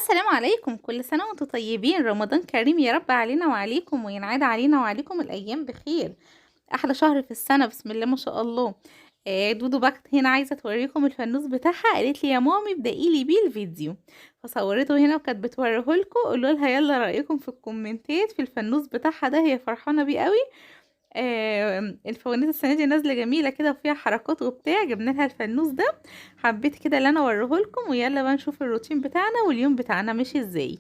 السلام عليكم، كل سنة وانتم طيبين. رمضان كريم يا رب علينا وعليكم، وينعاد علينا وعليكم الأيام بخير. أحلى شهر في السنة، بسم الله ما شاء الله. دودو بكت هنا عايزة توريكم الفانوس بتاعها، قالت لي يا مامي ابدأي لي بيه الفيديو. فصورته هنا وكانت بتوريه لكم، قولوا لها يلا رأيكم في الكومنتات في الفانوس بتاعها ده، هي فرحانة بيه قوي. الفوانيس السنة دي نازلة جميلة كده وفيها حركات وبتاع، جبنا لها الفانوس ده. حبيت كده اللي انا اوريه لكم، ويلا بقى نشوف الروتين بتاعنا واليوم بتاعنا ماشي ازاي.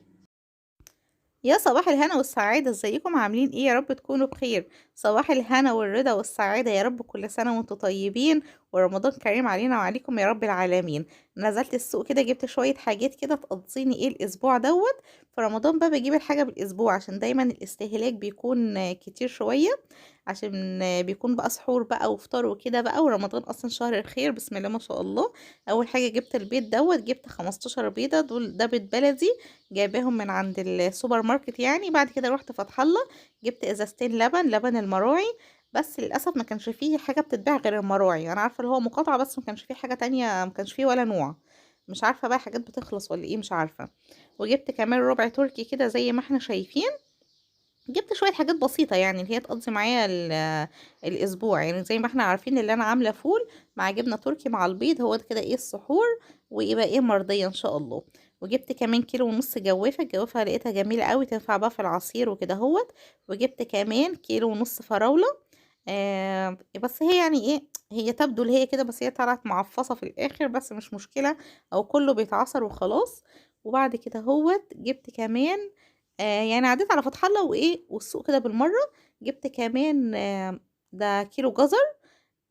يا صباح الهنا والسعادة، ازيكم عاملين ايه؟ يا رب تكونوا بخير. صباح الهنا والرضا والسعادة يا رب، كل سنة وانتم طيبين، ورمضان كريم علينا وعليكم يا رب العالمين. نزلت السوق كده، جبت شوية حاجات كده تقضيني ايه الاسبوع دوت. في رمضان بقى بجيب الحاجة بالاسبوع عشان دايما الاستهلاك بيكون كتير شوية، عشان بيكون بقى سحور بقى وفطار وكده بقى، ورمضان اصلا شهر الخير بسم الله ما شاء الله. اول حاجة جبت البيض دوت، جبت 15 بيضة دول، ده بيض بلدي جايباهم من عند السوبر ماركت يعني. بعد كده روحت فتح الله، جبت ازازتين لبن المراعي. بس للاسف ما كانش فيه حاجه بتتباع غير المراعي، انا عارفه اللي هو مقاطعه، بس ما كانش فيه حاجه تانية، ما كانش فيه ولا نوع. مش عارفه بقى حاجات بتخلص ولا ايه، مش عارفه. وجبت كمان ربع تركي كده زي ما احنا شايفين. جبت شويه حاجات بسيطه يعني اللي هي تقضي معايا الاسبوع، يعني زي ما احنا عارفين اللي انا عامله فول مع جبنه تركي مع البيض، هو ده كده ايه السحور. ويبقى ايه مرضيه ان شاء الله. وجبت كمان كيلو ونص جوافه، الجوافه لقيتها جميله قوي تنفع بقى في العصير وكده هوت. وجبت كمان كيلو ونص فراوله. بس هي يعني ايه، هي تبدو اللي هي كده، بس هي طلعت معفصه في الاخر، بس مش مشكله، او كله بيتعصر وخلاص. وبعد كده هوت جبت كمان، يعني عديت على فتح الله وايه والسوق كده بالمره. جبت كمان ده كيلو جزر.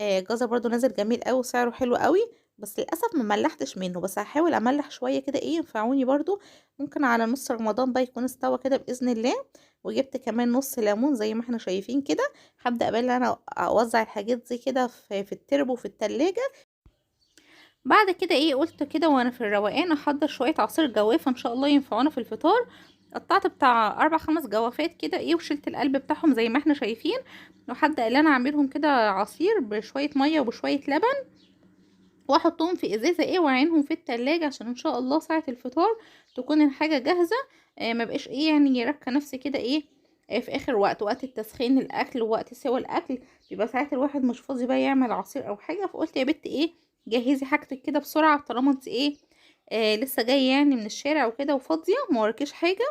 جزر برضو نازل جميل قوي وسعره حلو قوي. بس للاسف ما ملحتش منه، بس هحاول املح شويه كده ايه ينفعوني برضو. ممكن على نص رمضان بقى يكون استوى كده باذن الله. وجبت كمان نص ليمون زي ما احنا شايفين كده. هبدا بقى ان انا اوزع الحاجات دي كده في التربو وفي التلاجة. بعد كده ايه قلت كده وانا في الروقان احضر شويه عصير جوافه ان شاء الله ينفعونا في الفطار. قطعت بتاع 4 5 جوافات كده ايه، وشلت القلب بتاعهم زي ما احنا شايفين. وحد قال انا اعملهم كده عصير بشويه ميه وبشويه لبن، واحطهم في ازازه ايه واعينهم في التلاجة عشان ان شاء الله ساعه الفطار تكون الحاجه جاهزه. ما بقاش ايه يعني يركن نفسي كده ايه. في اخر وقت التسخين الاكل ووقت سوى الاكل، بيبقى ساعات الواحد مش فاضي بقى يعمل عصير او حاجه. فقلت يا بت ايه، جهزي حاجتك كده بسرعه طالما انت ايه، لسه جايه يعني من الشارع وكده وفاضيه ما وراكيش حاجه.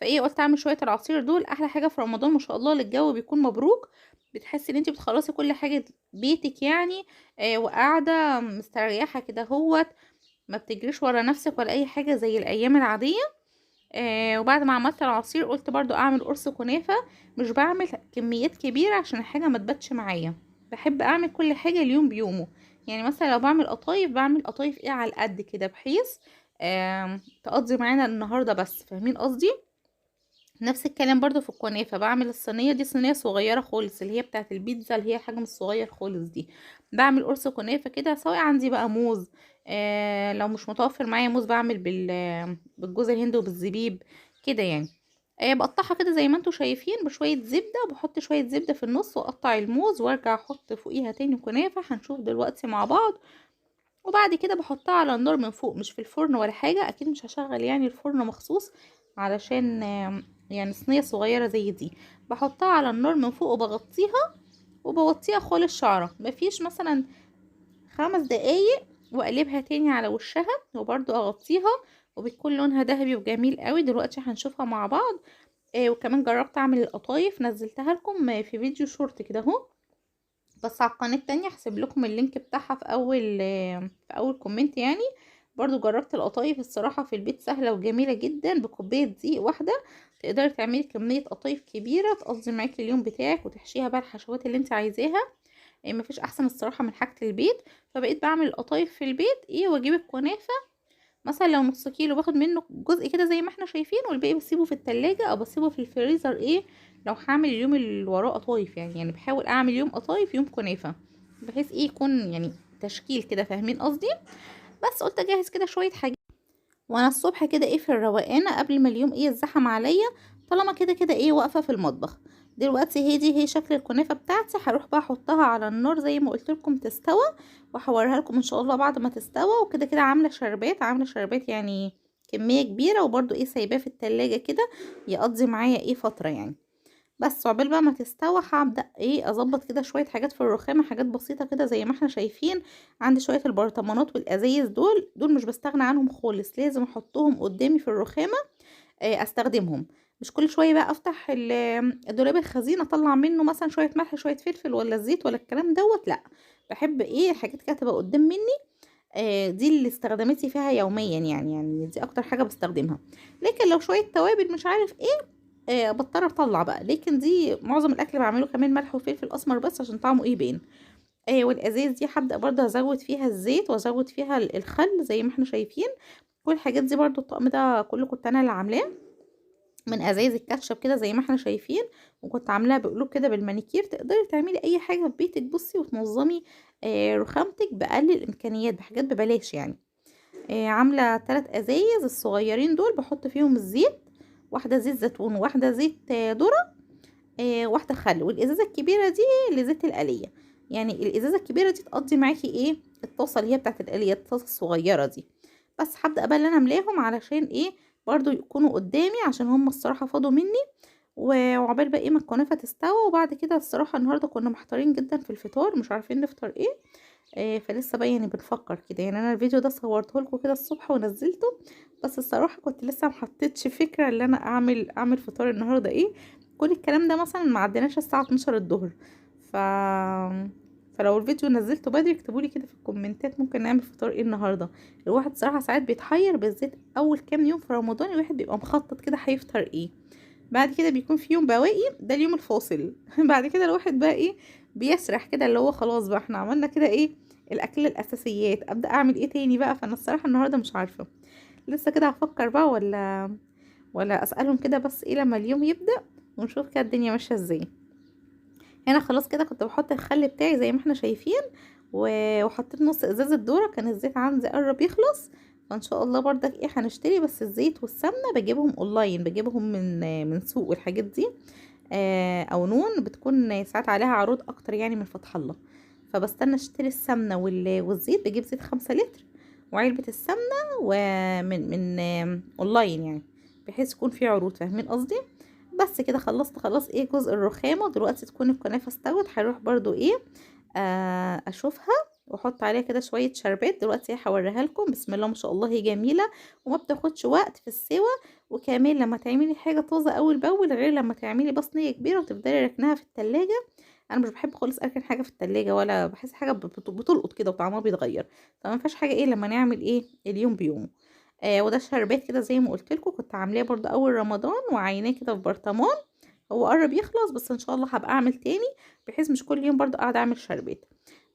فايه قلت اعمل شويه العصير دول، احلى حاجه في رمضان ما شاء الله الجو بيكون مبروك. بتحسي ان انت بتخلصي كل حاجه بيتك يعني. وقاعده مستريحه كده هوت. ما بتجريش ورا نفسك ولا اي حاجه زي الايام العاديه. وبعد ما عملت العصير قلت برضو اعمل قرص كنافه. مش بعمل كميات كبيره عشان الحاجه ما تباتش معايا. بحب اعمل كل حاجه اليوم بيومه. يعني مثلا لو بعمل قطايف بعمل قطايف ايه على القد كده، بحيث تقضي معانا النهارده بس، فاهمين قصدي. نفس الكلام برضو في الكنافة، بعمل الصينية دي صينية صغيرة خالص اللي هي بتاعة البيتزا، اللي هي الحجم الصغير خالص دي. بعمل قرص كنافة كده، سواء عندي بقى موز. لو مش متوفر معايا موز بعمل بالجوز الهند وبالزبيب كده يعني. بقطعها كده زي ما انتوا شايفين بشوية زبدة، وبحط شوية زبدة في النص واقطع الموز وارجع احط فوقيها تاني كنافة، هنشوف دلوقتي مع بعض. وبعد كده بحطها على النار من فوق، مش في الفرن ولا حاجة، اكيد مش هشغل يعني الفرن مخصوص علشان يعني صينية صغيرة زي دي. بحطها على النار من فوق وبغطيها، وبوطيها خالص شعرة، مفيش مثلا 5 دقايق، واقلبها تاني على وشها وبرضو اغطيها. وبتكون لونها ذهبي وجميل قوي، دلوقتي هنشوفها مع بعض. وكمان جربت اعمل القطايف، نزلتها لكم في فيديو شورت كده اهو، بس على القناة التانية هسيب لكم اللينك بتاعها في اول كومنت يعني. برضو جربت القطايف الصراحة في البيت سهلة وجميلة جدا، بكوباية دقيق واحدة تقدري تعملي كمية قطايف كبيرة تقضي معاكي اليوم بتاعك، وتحشيها بقى الحشوات اللي انت عايزاها. مفيش احسن الصراحة من حاجة البيت. فبقيت بعمل القطايف في البيت ايه، واجيب الكنافة مثلا لو نص كيلو باخد منه جزء كده زي ما احنا شايفين، والباقي بسيبه في التلاجة او بسيبه في الفريزر ايه، لو هعمل اليوم اللي وراه قطايف يعني بحاول اعمل يوم قطايف يوم كنافة، بحيث ايه يكون يعني تشكيل كده، فاهمين قصدي. بس قلت اجهز كده شوية حاجات وانا الصبح كده ايه في الروقانه قبل ما اليوم ايه يزحم عليا، طالما كده كده ايه واقفه في المطبخ. دلوقتي هي شكل الكنافه بتاعتي، هروح بقى احطها على النار زي ما قلت لكم تستوى، وهوريها لكم ان شاء الله بعد ما تستوى. وكده كده عامله شربات يعني كمية كبيرة، وبرضو ايه سايباه في التلاجة كده يقضي معايا ايه فترة يعني. بس عقبال بقى ما تستوى هبدأ ايه اظبط كده شوية حاجات في الرخامة، حاجات بسيطة كده زي ما احنا شايفين. عندي شوية البرطمانات والازايز، دول مش بستغنى عنهم خالص، لازم احطهم قدامي في الرخامة استخدمهم. مش كل شويه بقى افتح الدولاب الخزين اطلع منه مثلا شويه ملح شويه فلفل ولا الزيت ولا الكلام دوت، لا. بحب ايه الحاجات كده تبقى قدام مني. دي اللي استخداماتي فيها يوميا يعني دي اكتر حاجه بستخدمها. لكن لو شويه توابل مش عارف ايه بضطر اطلع بقى، لكن دي معظم الاكل بعمله كمان ملح وفلفل اسمر بس عشان طعمه ايه يبان. والازايز دي هبدا برضه ازود فيها الزيت وازود فيها الخل زي ما احنا شايفين. كل الحاجات دي برضه الطقم ده كله كنت انا اللي عاملاه من ازايز الكاتشب كده زي ما احنا شايفين. وكنت عاملاها بقلوب كده بالمانيكير. تقدري تعملي اي حاجه في بيتك بصي وتنظمي رخامتك باقل الامكانيات بحاجات ببلاش يعني. عامله 3 ازايز الصغيرين دول بحط فيهم الزيت، واحده زيت زيتون وواحده زيت ذره، واحده خل، والازازه الكبيره دي لزيت القليه. يعني الازازه الكبيره دي تقضي معاكي ايه الطاسه اللي هي بتاعت القليه، الطاسه الصغيره دي. بس هبدا بقى اللي انا املاهم علشان ايه برضو يكونوا قدامي عشان هم الصراحه فاضوا مني. وعقبال بقى ايه ما الكنافه تستوى. وبعد كده الصراحه النهارده كنا محتارين جدا في الفطار، مش عارفين نفطر ايه. فلسه بقى يعني بنفكر كده. يعني انا الفيديو ده صورته لكم كده الصبح ونزلته، بس الصراحه كنت لسه محطتش فكره ان انا اعمل فطار النهارده ايه. كل الكلام ده مثلا ما عدناش الساعه 12 الظهر. ف فلو الفيديو نزلته بدري اكتبولي كده في الكومنتات ممكن نعمل فطار ايه النهارده. الواحد صراحه ساعات بيتحير بالذات اول كام يوم في رمضان، الواحد بيبقى مخطط كده هيفطر ايه. بعد كده بيكون في يوم بواقي ده اليوم الفاصل بعد كده الواحد بقى ايه بيسرح كده اللي هو خلاص بقى احنا عملنا كده ايه الاكل الاساسيات، ابدا اعمل ايه تاني بقى. فانا الصراحه النهارده مش عارفه، لسه كده هفكر بقى ولا اسالهم كده بس ايه لما اليوم يبدا ونشوف كده الدنيا ماشيه ازاي. هنا خلاص كده كنت بحط الخل بتاعي زي ما احنا شايفين، وحطيت نص ازازه ذره، كان الزيت عندي قرب يخلص. فان شاء الله برضك ايه هنشتري، بس الزيت والسمنه بجيبهم اونلاين، بجيبهم من سوق والحاجات دي. او نون بتكون ساعات عليها عروض اكتر يعني من فتح الله. فبستنى اشتري السمنه والزيت، بجيب زيت 5 لتر وعلبه السمنه ومن اونلاين يعني، بحيث يكون في عروض، فاهمين قصدي. بس كده خلصت خلاص ايه جزء الرخامه. دلوقتي تكون الكنافه استوت، هروح برضو ايه اشوفها واحط عليها كده شويه شربات. دلوقتي هوريها لكم. بسم الله ما شاء الله هي جميله وما بتاخدش وقت في السوا. وكمان لما تعملي حاجه طازه اول باول غير لما تعملي بصينيه كبيره وتفضلي ركنها في التلاجة. انا مش بحب خالص اركن حاجه في التلاجة، ولا بحس حاجه بتلقط كده وطعمها بيتغير. فما فيهاش حاجه ايه لما نعمل ايه اليوم بيومه. وده شربات كده زي ما قلت لكم كنت عاملاه برضو اول رمضان وعيناه كده في برطمان. هو قرب يخلص بس ان شاء الله هبقى اعمل تاني، بحيث مش كل يوم برضو قاعده اعمل شربات.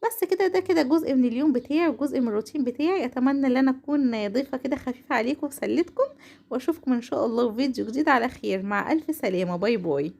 بس كده ده كده جزء من اليوم بتاعي وجزء من الروتين بتاعي. اتمنى ان انا اكون ضيفه كده خفيفه عليكم وسليتكم، واشوفكم ان شاء الله في فيديو جديد على خير. مع الف سلامه، باي باي.